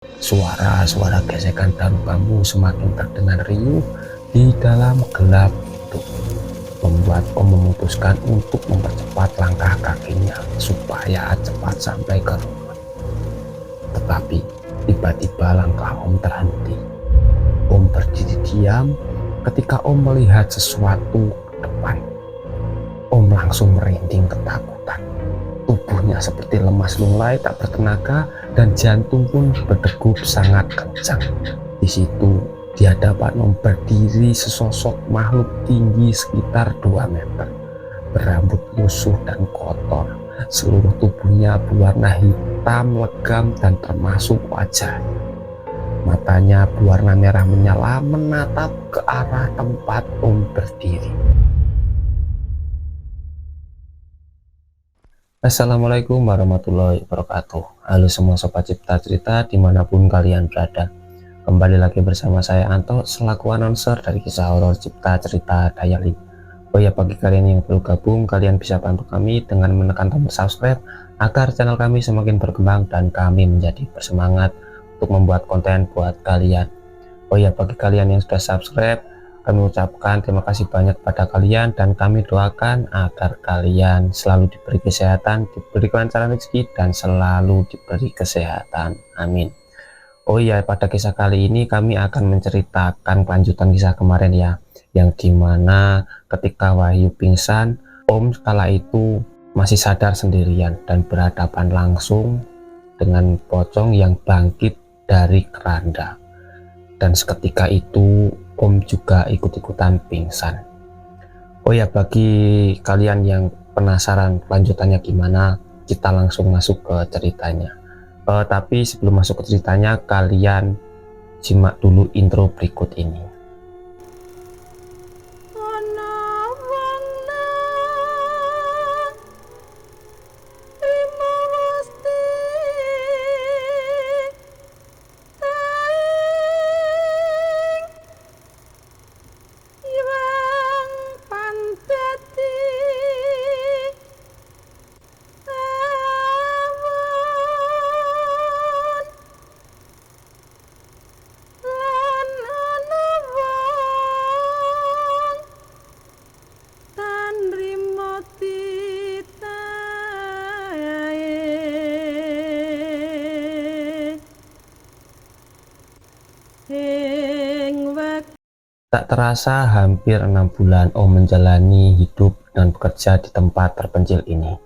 Suara-suara gesekan daun bambu semakin terdengar riuh di dalam gelap itu, membuat Om memutuskan untuk mempercepat langkah kakinya supaya cepat sampai ke rumah. Tetapi tiba-tiba langkah Om terhenti. Om berdiri diam ketika Om melihat sesuatu ke depan. Om langsung merinding ketakutan. Tubuhnya seperti lemas lunglai tak bertenaga dan jantung pun berdegup sangat kencang. Di situ di hadapan Om berdiri sesosok makhluk tinggi sekitar 2 meter, berambut lusuh dan kotor. Seluruh tubuhnya berwarna hitam legam dan termasuk wajahnya. Matanya berwarna merah menyala menatap ke arah tempat Om berdiri. Assalamualaikum warahmatullahi wabarakatuh. Halo semua sobat Cipta Cerita dimanapun kalian berada. Kembali lagi bersama saya Anto selaku announcer dari kisah horor Cipta Cerita Dayali. Oh ya, bagi kalian yang baru gabung, kalian bisa bantu kami dengan menekan tombol subscribe agar channel kami semakin berkembang dan kami menjadi bersemangat untuk membuat konten buat kalian. Oh ya, bagi kalian yang sudah subscribe, kami ucapkan terima kasih banyak pada kalian dan kami doakan agar kalian selalu diberi kesehatan, diberi kelancaran rezeki dan selalu diberi kesehatan. Amin. Oh iya, pada kisah kali ini kami akan menceritakan kelanjutan kisah kemarin ya, yang dimana ketika Wahyu pingsan, Om kala itu masih sadar sendirian dan berhadapan langsung dengan pocong yang bangkit dari keranda. Dan seketika itu Om juga ikut-ikutan pingsan. Oh ya, bagi kalian yang penasaran lanjutannya gimana, kita langsung masuk ke ceritanya. Tapi sebelum masuk ke ceritanya, kalian simak dulu intro berikut ini. Tak terasa hampir 6 bulan Om menjalani hidup dan bekerja di tempat terpencil ini.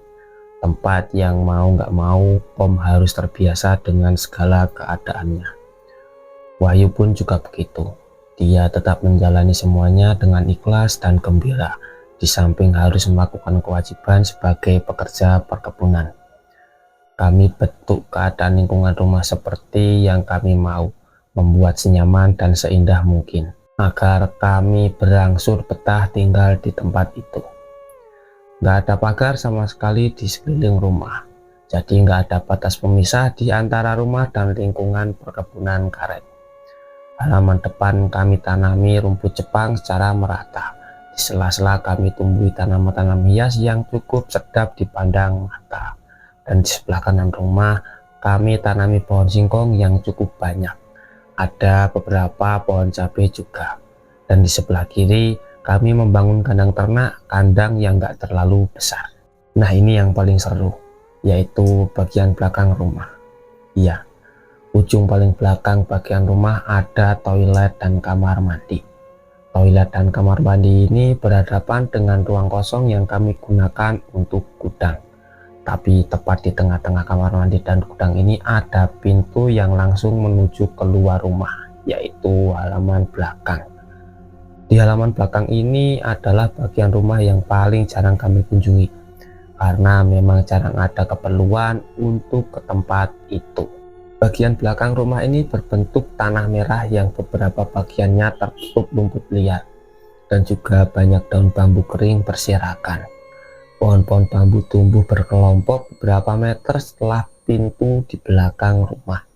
Tempat yang mau nggak mau Om harus terbiasa dengan segala keadaannya. Wahyu pun juga begitu. Dia tetap menjalani semuanya dengan ikhlas dan gembira, di samping harus melakukan kewajiban sebagai pekerja perkebunan. Kami bentuk keadaan lingkungan rumah seperti yang kami mau, membuat senyaman dan seindah mungkin agar kami berangsur betah tinggal di tempat itu. Nggak ada pagar sama sekali di sekeliling rumah, jadi nggak ada batas pemisah di antara rumah dan lingkungan perkebunan karet. Halaman depan kami tanami rumput Jepang secara merata. Di sela-sela kami tumbuhi tanaman-tanaman hias yang cukup sedap dipandang mata. Dan di sebelah kanan rumah kami tanami pohon singkong yang cukup banyak. Ada beberapa pohon cabai juga. Dan di sebelah kiri kami membangun kandang ternak, kandang yang gak terlalu besar. Nah, ini yang paling seru, yaitu bagian belakang rumah. Iya, ujung paling belakang bagian rumah ada toilet dan kamar mandi. Toilet dan kamar mandi ini berhadapan dengan ruang kosong yang kami gunakan untuk gudang. Tapi tepat di tengah-tengah kamar mandi dan gudang ini ada pintu yang langsung menuju keluar rumah, yaitu halaman belakang. Di halaman belakang ini adalah bagian rumah yang paling jarang kami kunjungi, karena memang jarang ada keperluan untuk ke tempat itu. Bagian belakang rumah ini berbentuk tanah merah yang beberapa bagiannya tertutup rumput liar, dan juga banyak daun bambu kering berserakan. Pohon-pohon bambu tumbuh berkelompok beberapa meter setelah pintu di belakang rumah.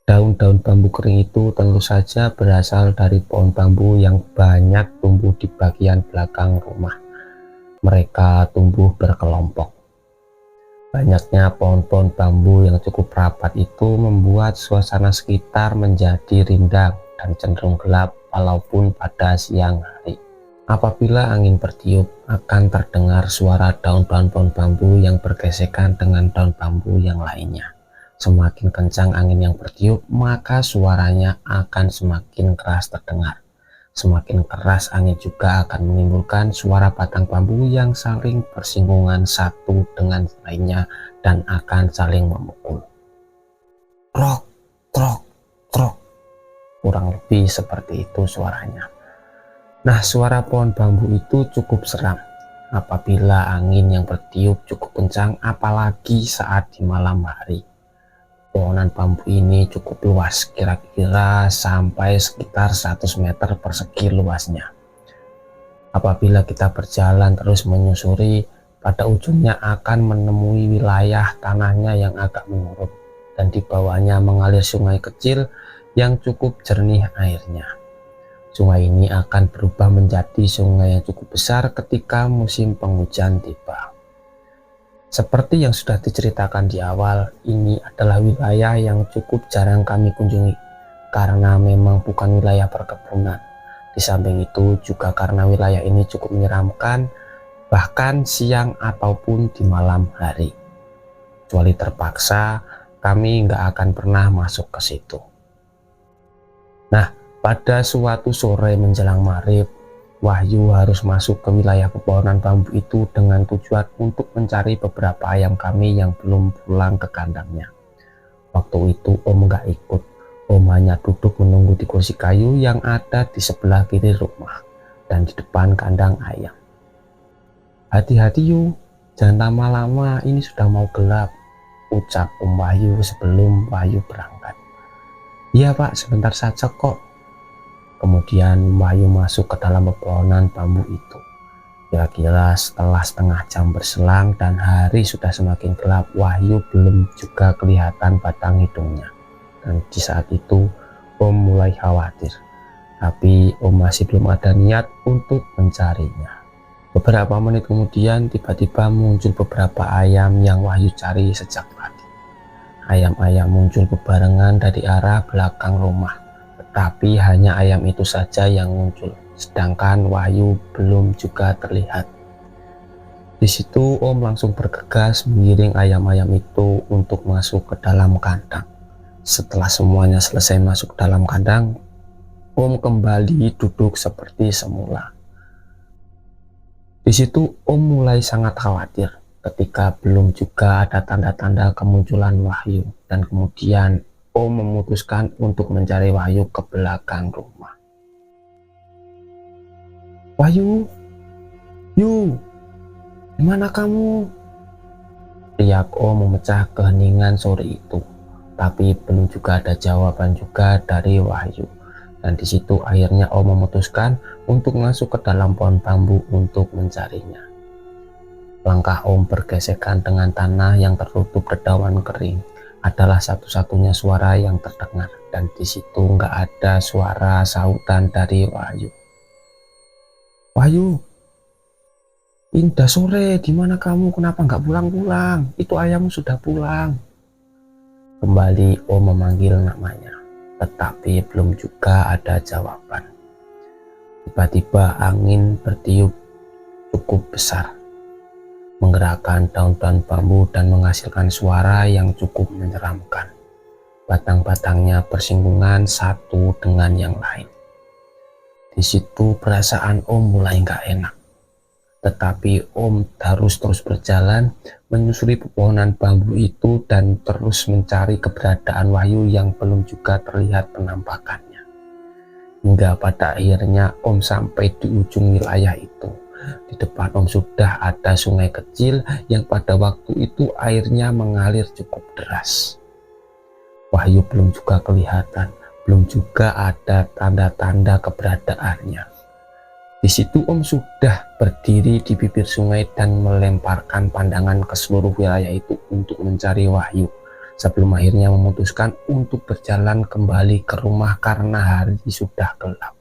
Daun-daun bambu kering itu tentu saja berasal dari pohon bambu yang banyak tumbuh di bagian belakang rumah. Mereka tumbuh berkelompok. Banyaknya pohon-pohon bambu yang cukup rapat itu membuat suasana sekitar menjadi rindang dan cenderung gelap walaupun pada siang hari. Apabila angin bertiup, akan terdengar suara daun-daun pohon bambu yang bergesekan dengan daun bambu yang lainnya. Semakin kencang angin yang bertiup, maka suaranya akan semakin keras terdengar. Semakin keras angin juga akan menimbulkan suara batang bambu yang saling bersinggungan satu dengan lainnya dan akan saling memukul. Trok, trok, trok. Kurang lebih seperti itu suaranya. Nah, suara pohon bambu itu cukup seram apabila angin yang bertiup cukup kencang, apalagi saat di malam hari. Pohonan bambu ini cukup luas, kira-kira sampai sekitar 100 meter persegi luasnya. Apabila kita berjalan terus menyusuri, pada ujungnya akan menemui wilayah tanahnya yang agak menurun, dan di bawahnya mengalir sungai kecil yang cukup jernih airnya. Sungai ini akan berubah menjadi sungai yang cukup besar ketika musim penghujan tiba. Seperti yang sudah diceritakan di awal, ini adalah wilayah yang cukup jarang kami kunjungi karena memang bukan wilayah perkebunan. Di samping itu juga karena wilayah ini cukup menyeramkan, bahkan siang ataupun di malam hari. Kecuali terpaksa, kami nggak akan pernah masuk ke situ. Nah, pada suatu sore menjelang maghrib, Wahyu harus masuk ke wilayah pepohonan bambu itu dengan tujuan untuk mencari beberapa ayam kami yang belum pulang ke kandangnya. Waktu itu Om nggak ikut. Om hanya duduk menunggu di kursi kayu yang ada di sebelah kiri rumah dan di depan kandang ayam. Hati-hati yuk, jangan lama-lama, ini sudah mau gelap, ucap Om Wahyu sebelum Wahyu berangkat. Iya Pak, sebentar saja kok. Kemudian Wahyu masuk ke dalam pepohonan bambu itu. Kira-kira setelah setengah jam berselang dan hari sudah semakin gelap, Wahyu belum juga kelihatan batang hidungnya. Dan di saat itu Om mulai khawatir, tapi Om masih belum ada niat untuk mencarinya. Beberapa menit kemudian tiba-tiba muncul beberapa ayam yang Wahyu cari sejak pagi. Ayam-ayam muncul bebarengan dari arah belakang rumah, tetapi hanya ayam itu saja yang muncul, sedangkan Wahyu belum juga terlihat. Di situ Om langsung bergegas mengiring ayam-ayam itu untuk masuk ke dalam kandang. Setelah semuanya selesai masuk dalam kandang, Om kembali duduk seperti semula. Di situ Om mulai sangat khawatir ketika belum juga ada tanda-tanda kemunculan Wahyu, dan kemudian Om memutuskan untuk mencari Wahyu ke belakang rumah. Wahyu, Yu, di mana kamu? Teriak Om memecah keheningan sore itu, tapi belum juga ada jawaban juga dari Wahyu. Dan di situ akhirnya Om memutuskan untuk masuk ke dalam pohon bambu untuk mencarinya. Langkah Om bergesekan dengan tanah yang tertutup dedaunan kering adalah satu-satunya suara yang terdengar, dan di situ nggak ada suara sautan dari Wahyu. Wahyu, indah sore, di mana kamu? Kenapa nggak pulang-pulang? Itu ayammu sudah pulang. Kembali Om memanggil namanya, tetapi belum juga ada jawaban. Tiba-tiba angin bertiup cukup besar, menggerakkan daun-daun bambu dan menghasilkan suara yang cukup menyeramkan. Batang-batangnya bersinggungan satu dengan yang lain. Di situ perasaan Om mulai nggak enak, tetapi Om harus terus berjalan menyusuri pepohonan bambu itu dan terus mencari keberadaan Wahyu yang belum juga terlihat penampakannya. Hingga pada akhirnya Om sampai di ujung wilayah itu. Di depan Om sudah ada sungai kecil yang pada waktu itu airnya mengalir cukup deras. Wahyu belum juga kelihatan, belum juga ada tanda-tanda keberadaannya. Di situ Om sudah berdiri di bibir sungai dan melemparkan pandangan ke seluruh wilayah itu untuk mencari Wahyu, sebelum akhirnya memutuskan untuk berjalan kembali ke rumah karena hari sudah gelap.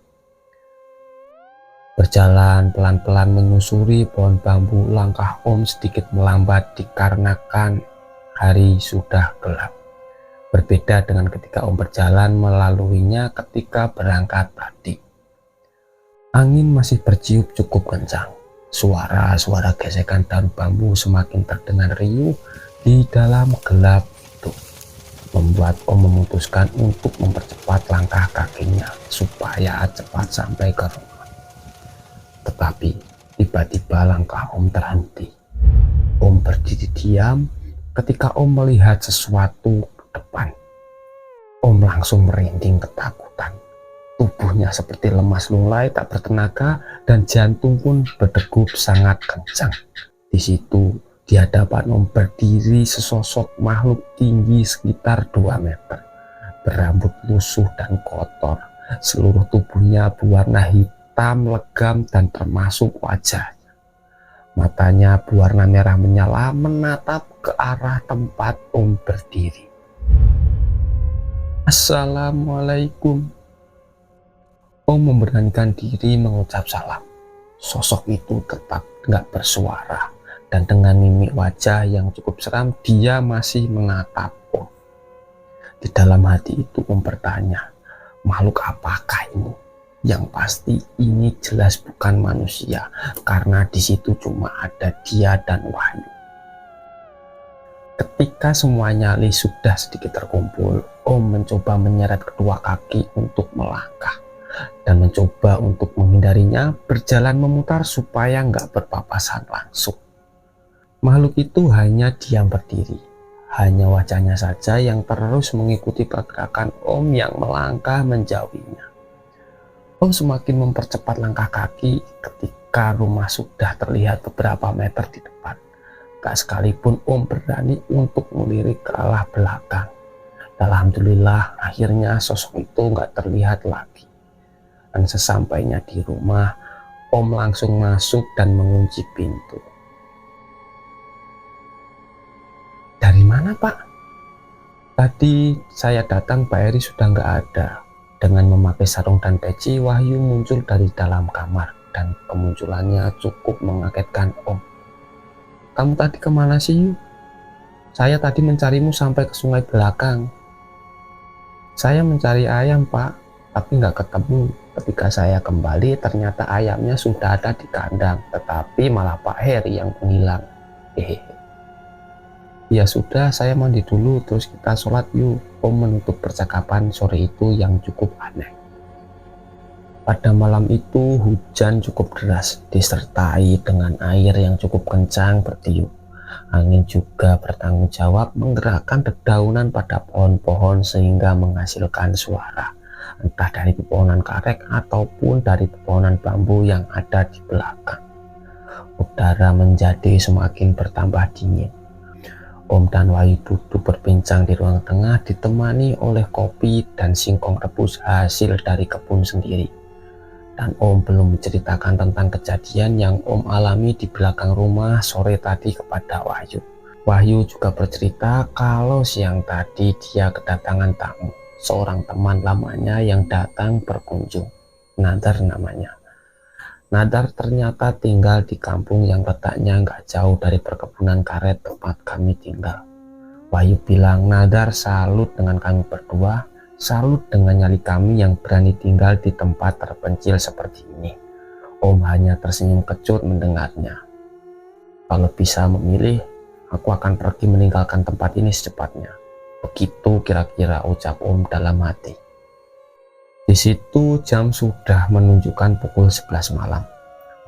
Berjalan pelan-pelan menyusuri pohon bambu, langkah Om sedikit melambat dikarenakan hari sudah gelap. Berbeda dengan ketika Om berjalan melaluinya ketika berangkat tadi. Angin masih bertiup cukup kencang. Suara-suara gesekan daun bambu semakin terdengar riuh di dalam gelap itu, membuat Om memutuskan untuk mempercepat langkah kakinya supaya cepat sampai ke rumah. Tetapi tiba-tiba langkah Om terhenti. Om berdiri diam ketika Om melihat sesuatu ke depan. Om langsung merinding ketakutan. Tubuhnya seperti lemas lunglai, tak bertenaga, dan jantung pun berdegup sangat kencang. Di situ, di hadapan Om berdiri sesosok makhluk tinggi sekitar 2 meter. Berambut lusuh dan kotor. Seluruh tubuhnya berwarna hitam legam dan termasuk wajahnya. Matanya berwarna merah menyala menatap ke arah tempat Om berdiri. Assalamualaikum. Om memberanikan diri mengucap salam. Sosok itu tetap nggak bersuara, dan dengan mimik wajah yang cukup seram dia masih menatap Om. Di dalam hati itu Om bertanya, makhluk apakah ini? Yang pasti ini jelas bukan manusia, karena di situ cuma ada dia dan Wahyu. Ketika semua nyali sudah sedikit terkumpul, Om mencoba menyeret kedua kaki untuk melangkah dan mencoba untuk menghindarinya, berjalan memutar supaya nggak berpapasan langsung. Makhluk itu hanya diam berdiri, hanya wajahnya saja yang terus mengikuti pergerakan Om yang melangkah menjauhinya. Om semakin mempercepat langkah kaki ketika rumah sudah terlihat beberapa meter di depan. Gak sekalipun Om berani untuk melirik ke arah belakang. Alhamdulillah akhirnya sosok itu gak terlihat lagi. Dan sesampainya di rumah, Om langsung masuk dan mengunci pintu. Dari mana, Pak? Tadi saya datang, Pak Heri sudah gak ada. Dengan memakai sarung dan peci, Wahyu muncul dari dalam kamar dan kemunculannya cukup mengagetkan Om. Kamu tadi kemana sih, Yu? Saya tadi mencarimu sampai ke sungai belakang. Saya mencari ayam, Pak, tapi nggak ketemu. Ketika saya kembali, ternyata ayamnya sudah ada di kandang, tetapi malah Pak Heri yang menghilang. Hehehe. Ya sudah, saya mandi dulu, terus kita sholat yuk. Om menutup percakapan sore itu yang cukup aneh. Pada malam itu hujan cukup deras, disertai dengan air yang cukup kencang bertiup. Angin juga bertanggung jawab menggerakkan dedaunan pada pohon-pohon sehingga menghasilkan suara, entah dari pepohonan karet ataupun dari pepohonan bambu yang ada di belakang. Udara menjadi semakin bertambah dingin. Om dan Wahyu duduk berbincang di ruang tengah ditemani oleh kopi dan singkong rebus hasil dari kebun sendiri. Dan Om belum menceritakan tentang kejadian yang Om alami di belakang rumah sore tadi kepada Wahyu. Wahyu juga bercerita kalau siang tadi dia kedatangan tamu, seorang teman lamanya yang datang berkunjung. Nadar namanya. Nadar ternyata tinggal di kampung yang letaknya nggak jauh dari perkebunan karet tempat kami tinggal. Wahyu bilang Nadar salut dengan kami berdua, salut dengan nyali kami yang berani tinggal di tempat terpencil seperti ini. Om hanya tersenyum kecut mendengarnya. Kalau bisa memilih, aku akan pergi meninggalkan tempat ini secepatnya. Begitu kira-kira ucap Om dalam hati. Di situ jam sudah menunjukkan pukul 11 malam.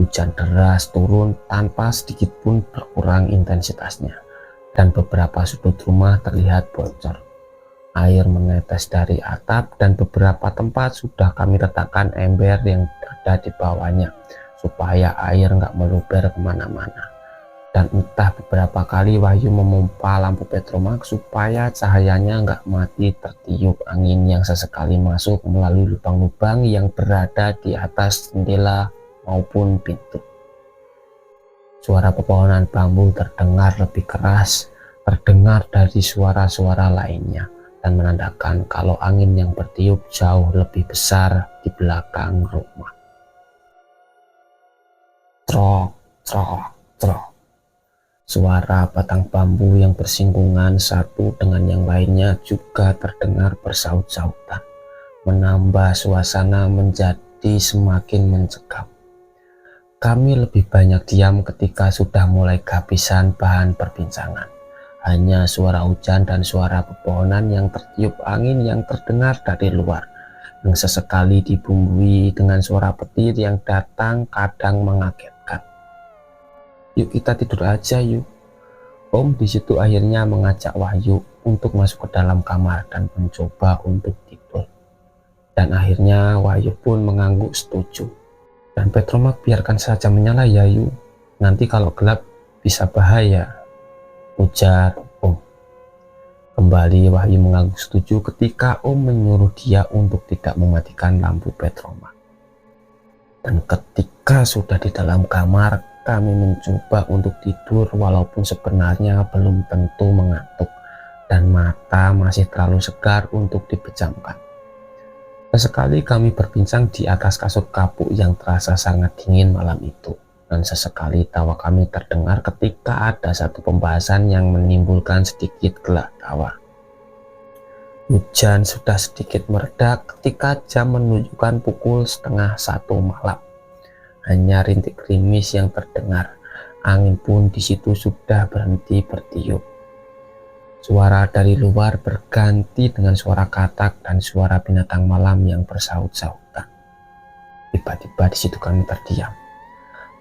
Hujan deras turun tanpa sedikit pun berkurang intensitasnya, dan beberapa sudut rumah terlihat bocor. Air menetes dari atap dan beberapa tempat sudah kami letakkan ember yang ada di bawahnya supaya air nggak meluber kemana-mana. Dan entah beberapa kali Wahyu memompa lampu Petromax supaya cahayanya nggak mati tertiup angin yang sesekali masuk melalui lubang-lubang yang berada di atas jendela maupun pintu. Suara pepohonan bambu terdengar lebih keras, terdengar dari suara-suara lainnya, dan menandakan kalau angin yang bertiup jauh lebih besar di belakang rumah. Trok, trok, trok. Suara batang bambu yang bersinggungan satu dengan yang lainnya juga terdengar bersaut-sautan, menambah suasana menjadi semakin mencekam. Kami lebih banyak diam ketika sudah mulai kehabisan bahan perbincangan. Hanya suara hujan dan suara pepohonan yang tertiup angin yang terdengar dari luar, yang sesekali dibumbui dengan suara petir yang datang kadang mengagetkan. Yuk kita tidur aja yuk. Om di situ akhirnya mengajak Wahyu untuk masuk ke dalam kamar dan mencoba untuk tidur. Dan akhirnya Wahyu pun mengangguk setuju. Dan Petromak biarkan saja menyala ya Yu. Nanti kalau gelap bisa bahaya, ujar Om. Kembali Wahyu mengangguk setuju ketika Om menyuruh dia untuk tidak mematikan lampu Petromak. Dan ketika sudah di dalam kamar, kami mencoba untuk tidur walaupun sebenarnya belum tentu mengantuk dan mata masih terlalu segar untuk dipejamkan. Sesekali kami berbincang di atas kasur kapuk yang terasa sangat dingin malam itu, dan sesekali tawa kami terdengar ketika ada satu pembahasan yang menimbulkan sedikit gelak tawa. Hujan sudah sedikit mereda ketika jam menunjukkan pukul 12:30 malam. Hanya rintik gerimis yang terdengar, angin pun di situ sudah berhenti bertiup. Suara dari luar berganti dengan suara katak dan suara binatang malam yang bersaut-sautan. Tiba-tiba di situ kami terdiam.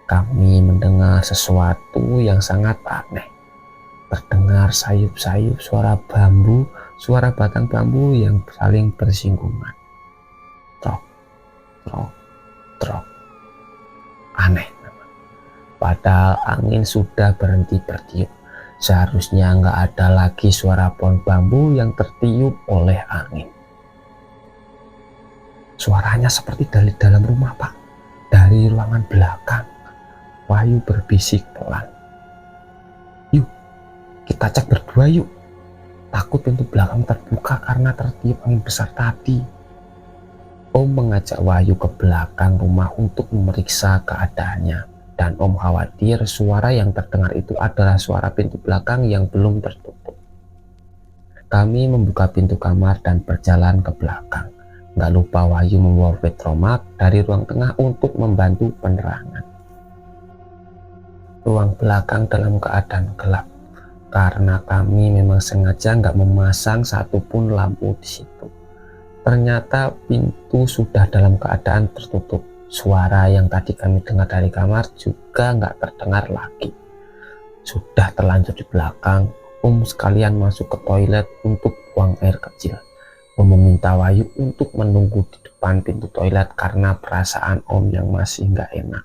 Kami mendengar sesuatu yang sangat aneh. Terdengar sayup-sayup suara bambu, suara batang bambu yang saling bersinggungan. Trok, trok, trok. Aneh. Padahal angin sudah berhenti bertiup. Seharusnya nggak ada lagi suara pohon bambu yang tertiup oleh angin. Suaranya seperti dari dalam rumah, Pak. Dari ruangan belakang. Wahyu berbisik pelan. Yuk, kita cek berdua yuk. Takut pintu belakang terbuka karena tertiup angin besar tadi. Om mengajak Wahyu ke belakang rumah untuk memeriksa keadaannya. Dan Om khawatir suara yang terdengar itu adalah suara pintu belakang yang belum tertutup. Kami membuka pintu kamar dan berjalan ke belakang. Nggak lupa Wahyu membawa Petromak dari ruang tengah untuk membantu penerangan. Ruang belakang dalam keadaan gelap, karena kami memang sengaja nggak memasang satupun lampu di situ. Ternyata pintu sudah dalam keadaan tertutup. Suara yang tadi kami dengar dari kamar juga nggak terdengar lagi. Sudah terlanjur di belakang, Om sekalian masuk ke toilet untuk buang air kecil. Om meminta Wahyu untuk menunggu di depan pintu toilet karena perasaan Om yang masih nggak enak.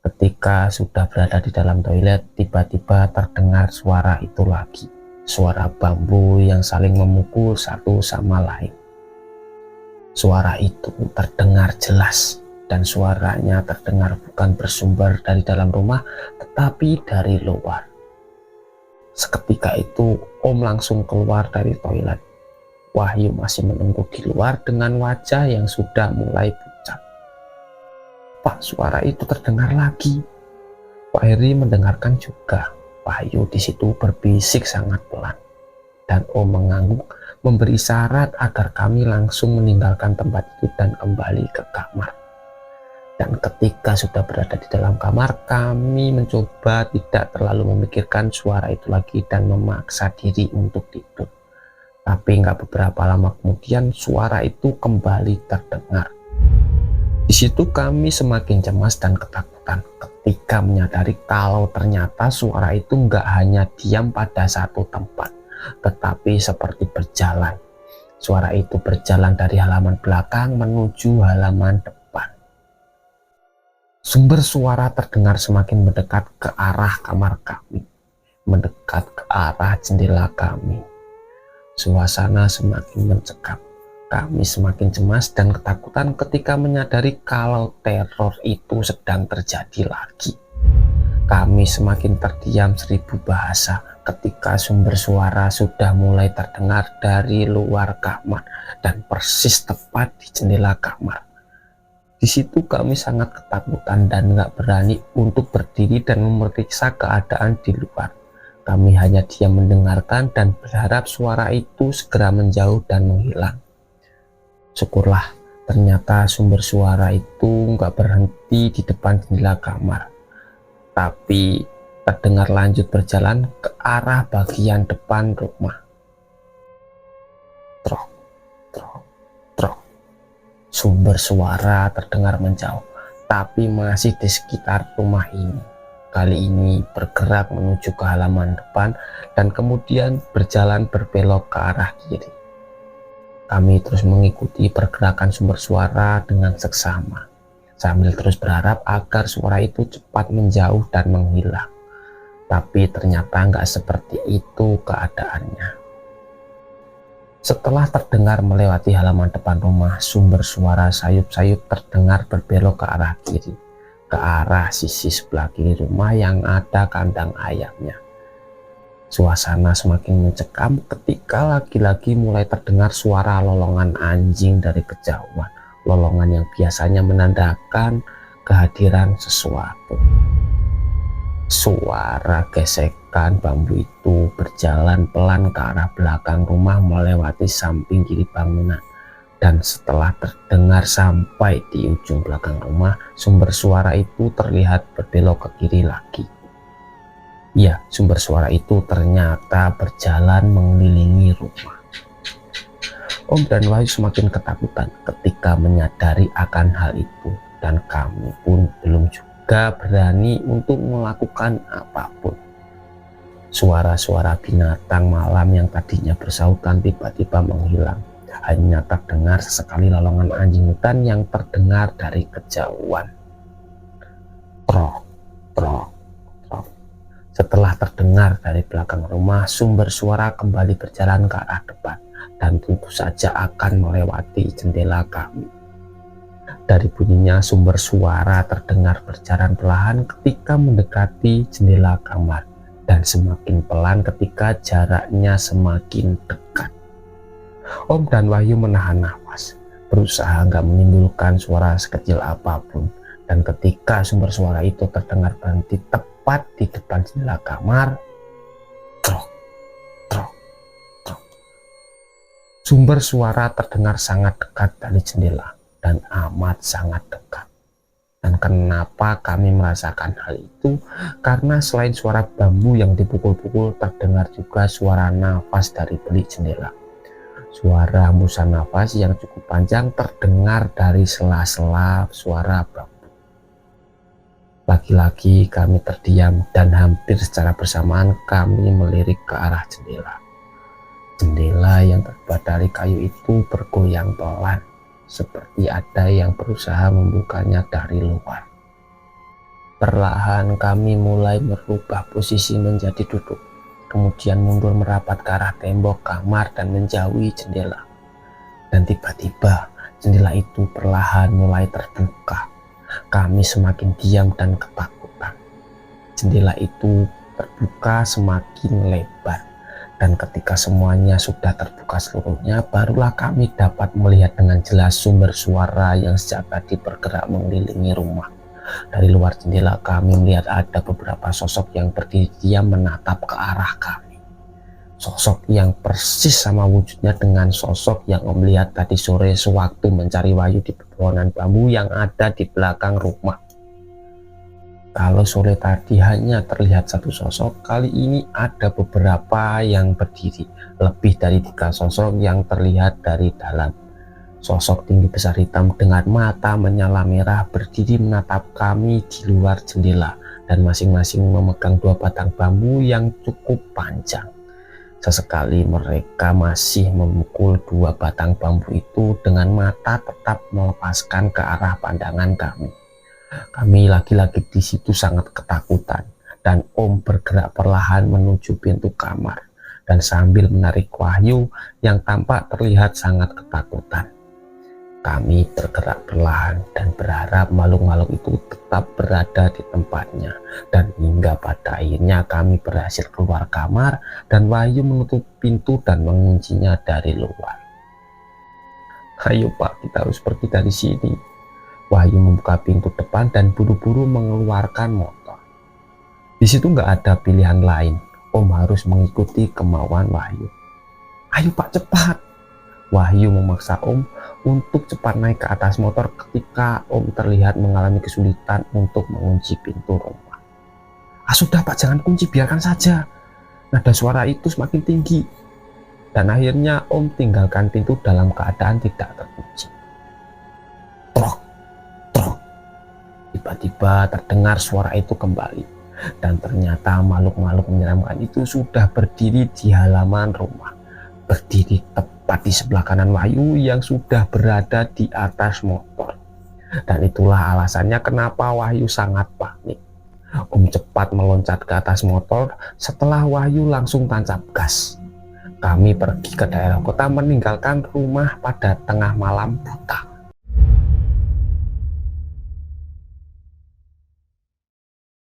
Ketika sudah berada di dalam toilet, tiba-tiba terdengar suara itu lagi. Suara bambu yang saling memukul satu sama lain. Suara itu terdengar jelas. Dan suaranya terdengar bukan bersumber dari dalam rumah, tetapi dari luar. Seketika itu, Om langsung keluar dari toilet. Wahyu masih menunggu di luar dengan wajah yang sudah mulai pucat. Pak, suara itu terdengar lagi. Pak Heri mendengarkan juga. Wahyu di situ berbisik sangat pelan. Dan Om mengangguk, memberi isyarat agar kami langsung meninggalkan tempat itu dan kembali ke kamar. Dan ketika sudah berada di dalam kamar, kami mencoba tidak terlalu memikirkan suara itu lagi dan memaksa diri untuk tidur. Tapi nggak beberapa lama kemudian suara itu kembali terdengar. Di situ kami semakin cemas dan ketakutan ketika menyadari kalau ternyata suara itu nggak hanya diam pada satu tempat, tetapi seperti berjalan. Suara itu berjalan dari halaman belakang menuju halaman depan. Sumber suara terdengar semakin mendekat ke arah kamar kami, mendekat ke arah jendela kami. Suasana semakin mencekam. Kami semakin cemas dan ketakutan ketika menyadari kalau teror itu sedang terjadi lagi. Kami semakin terdiam 1000 bahasa ketika sumber suara sudah mulai terdengar dari luar kamar dan persis tepat di jendela kamar. Di situ kami sangat ketakutan dan nggak berani untuk berdiri dan memeriksa keadaan di luar. Kami hanya diam mendengarkan dan berharap suara itu segera menjauh dan menghilang. Syukurlah, ternyata sumber suara itu nggak berhenti di depan jendela kamar, tapi terdengar lanjut berjalan ke arah bagian depan rumah. Trok, trok, trok. Sumber suara terdengar menjauh, tapi masih di sekitar rumah ini. Kali ini bergerak menuju ke halaman depan dan kemudian berjalan berbelok ke arah kiri. Kami terus mengikuti pergerakan sumber suara dengan seksama, sambil terus berharap agar suara itu cepat menjauh dan menghilang. Tapi ternyata nggak seperti itu keadaannya. Setelah terdengar melewati halaman depan rumah, sumber suara sayup-sayup terdengar berbelok ke arah kiri, ke arah sisi sebelah kiri rumah yang ada kandang ayamnya. Suasana semakin mencekam ketika lagi-lagi mulai terdengar suara lolongan anjing dari kejauhan, lolongan yang biasanya menandakan kehadiran sesuatu. Suara gesekan bambu itu berjalan pelan ke arah belakang rumah melewati samping kiri bangunan, dan setelah terdengar sampai di ujung belakang rumah, sumber suara itu terlihat berbelok ke kiri lagi. Ya, sumber suara itu ternyata berjalan mengelilingi rumah. Om dan Wahyu semakin ketakutan ketika menyadari akan hal itu, dan kami pun belum juga berani untuk melakukan apapun. Suara-suara binatang malam yang tadinya bersahutan tiba-tiba menghilang. Hanya terdengar sesekali lolongan anjing hutan yang terdengar dari kejauhan. Trok, trok, trok. Setelah terdengar dari belakang rumah, sumber suara kembali berjalan ke arah depan dan tentu saja akan melewati jendela kami. Dari bunyinya, sumber suara terdengar berjalan perlahan ketika mendekati jendela kamar, dan semakin pelan ketika jaraknya semakin dekat. Om dan Wahyu menahan nafas, berusaha nggak menimbulkan suara sekecil apapun, dan ketika sumber suara itu terdengar berhenti tepat di depan jendela kamar, trok, trok, trok. Sumber suara terdengar sangat dekat dari jendela, dan amat sangat dekat. Dan kenapa kami merasakan hal itu? Karena selain suara bambu yang dipukul-pukul, terdengar juga suara nafas dari belik jendela. Suara hembusan nafas yang cukup panjang terdengar dari sela-sela suara bambu. Lagi-lagi kami terdiam dan hampir secara bersamaan kami melirik ke arah jendela. Jendela yang terbuat dari kayu itu bergoyang pelan, seperti ada yang berusaha membukanya dari luar. Perlahan kami mulai merubah posisi menjadi duduk, kemudian mundur merapat ke arah tembok kamar dan menjauhi jendela. Dan tiba-tiba jendela itu perlahan mulai terbuka. Kami semakin diam dan ketakutan. Jendela itu terbuka semakin lebar, dan ketika semuanya sudah terbuka seluruhnya, barulah kami dapat melihat dengan jelas sumber suara yang sejak tadi bergerak mengelilingi rumah. Dari luar jendela kami melihat ada beberapa sosok yang berdiri diam menatap ke arah kami. Sosok yang persis sama wujudnya dengan sosok yang Om lihat tadi sore sewaktu mencari Wahyu di pepohonan bambu yang ada di belakang rumah. Kalau sore tadi hanya terlihat satu sosok, kali ini ada beberapa yang berdiri, lebih dari 3 sosok yang terlihat dari dalam. Sosok tinggi besar hitam dengan mata menyala merah berdiri menatap kami di luar jendela, dan masing-masing memegang 2 batang bambu yang cukup panjang. Sesekali mereka masih memukul 2 batang bambu itu dengan mata tetap melepaskan ke arah pandangan kami. Kami lagi-lagi di situ sangat ketakutan, dan Om bergerak perlahan menuju pintu kamar dan sambil menarik Wahyu yang tampak terlihat sangat ketakutan. Kami bergerak perlahan dan berharap makhluk-makhluk itu tetap berada di tempatnya, dan hingga pada akhirnya kami berhasil keluar kamar dan Wahyu menutup pintu dan menguncinya dari luar. "Ayo Pak, kita harus pergi dari sini," Wahyu membuka pintu depan dan buru-buru mengeluarkan motor. Di situ nggak ada pilihan lain. Om harus mengikuti kemauan Wahyu. Ayo Pak, cepat. Wahyu memaksa Om untuk cepat naik ke atas motor ketika Om terlihat mengalami kesulitan untuk mengunci pintu rumah. Ah sudah Pak, jangan kunci, biarkan saja. Nada suara itu semakin tinggi. Dan akhirnya Om tinggalkan pintu dalam keadaan tidak terkunci. Trok, trok. Tiba-tiba terdengar suara itu kembali. Dan ternyata makhluk-makhluk menyeramkan itu sudah berdiri di halaman rumah. Berdiri tepat di sebelah kanan Wahyu yang sudah berada di atas motor. Dan itulah alasannya kenapa Wahyu sangat panik. Om cepat meloncat ke atas motor setelah Wahyu langsung tancap gas. Kami pergi ke daerah kota meninggalkan rumah pada tengah malam buta.